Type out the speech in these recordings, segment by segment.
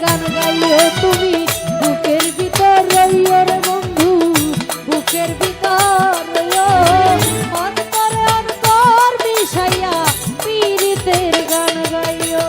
গান গাইও তুমি বুকের ভিতর রইও রে বন্ধু বুকের ভিতর রইও অন্তরে অন্তর মিশাইয়া পীড়িতের গান গাইও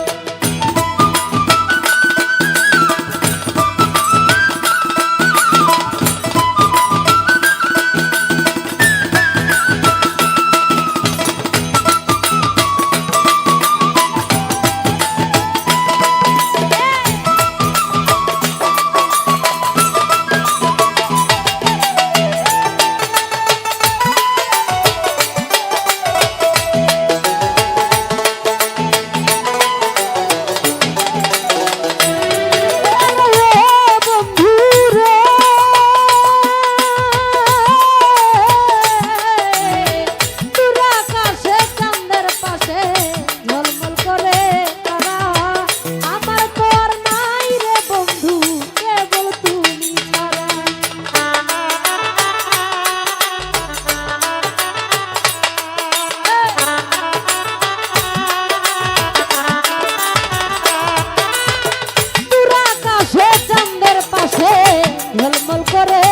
ঝলমল করে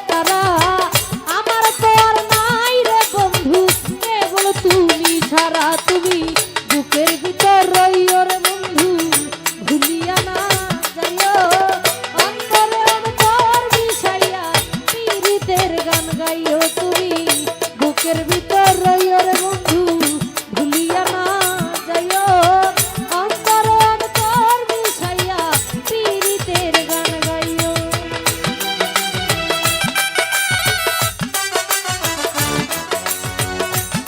তারা আমার তো আর নাই রে বন্ধু কেবল তুমি ছাড়া তুমি বুকের ভিতর রইও রে বন্ধু ভুলিয়া না যাইও অন্তরে অন্তর মিশাইয়া পীড়িতের গান গাইও তুমি বুকের ভিতর রইও রে বন্ধু ভুলিয়া না যাইও অন্তরে অন্তর মিশাইয়া পীড়িতের গান গাইও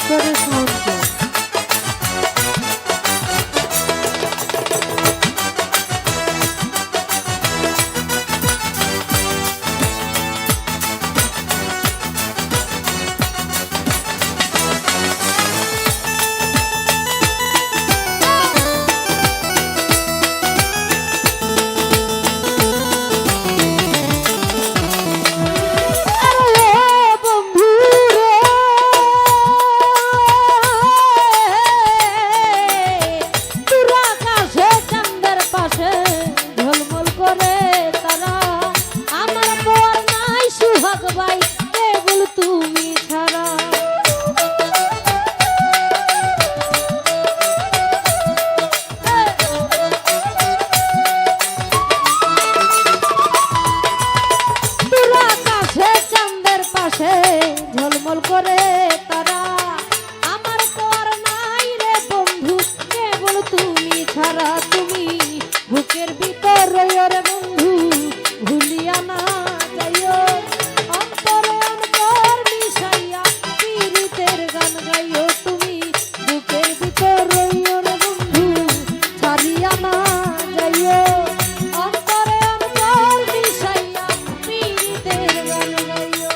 করে সাউন্ড ঝলমল করে তারা আমার তো আর নাই রে বন্ধু কেবল তুমি ছাড়া তুমি বুকের ভিতর রইও রে বন্ধু ভুলিয়া না যাইও অন্তরে অন্তর মিশাইয়া পীড়িতের গান গাইও তুমি বুকের ভিতর রইও রে বন্ধু ছাড়িয়া না যাইও অন্তরে অন্তর মিশাইয়া পীড়িতের গান গাইও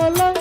কলঙ্ক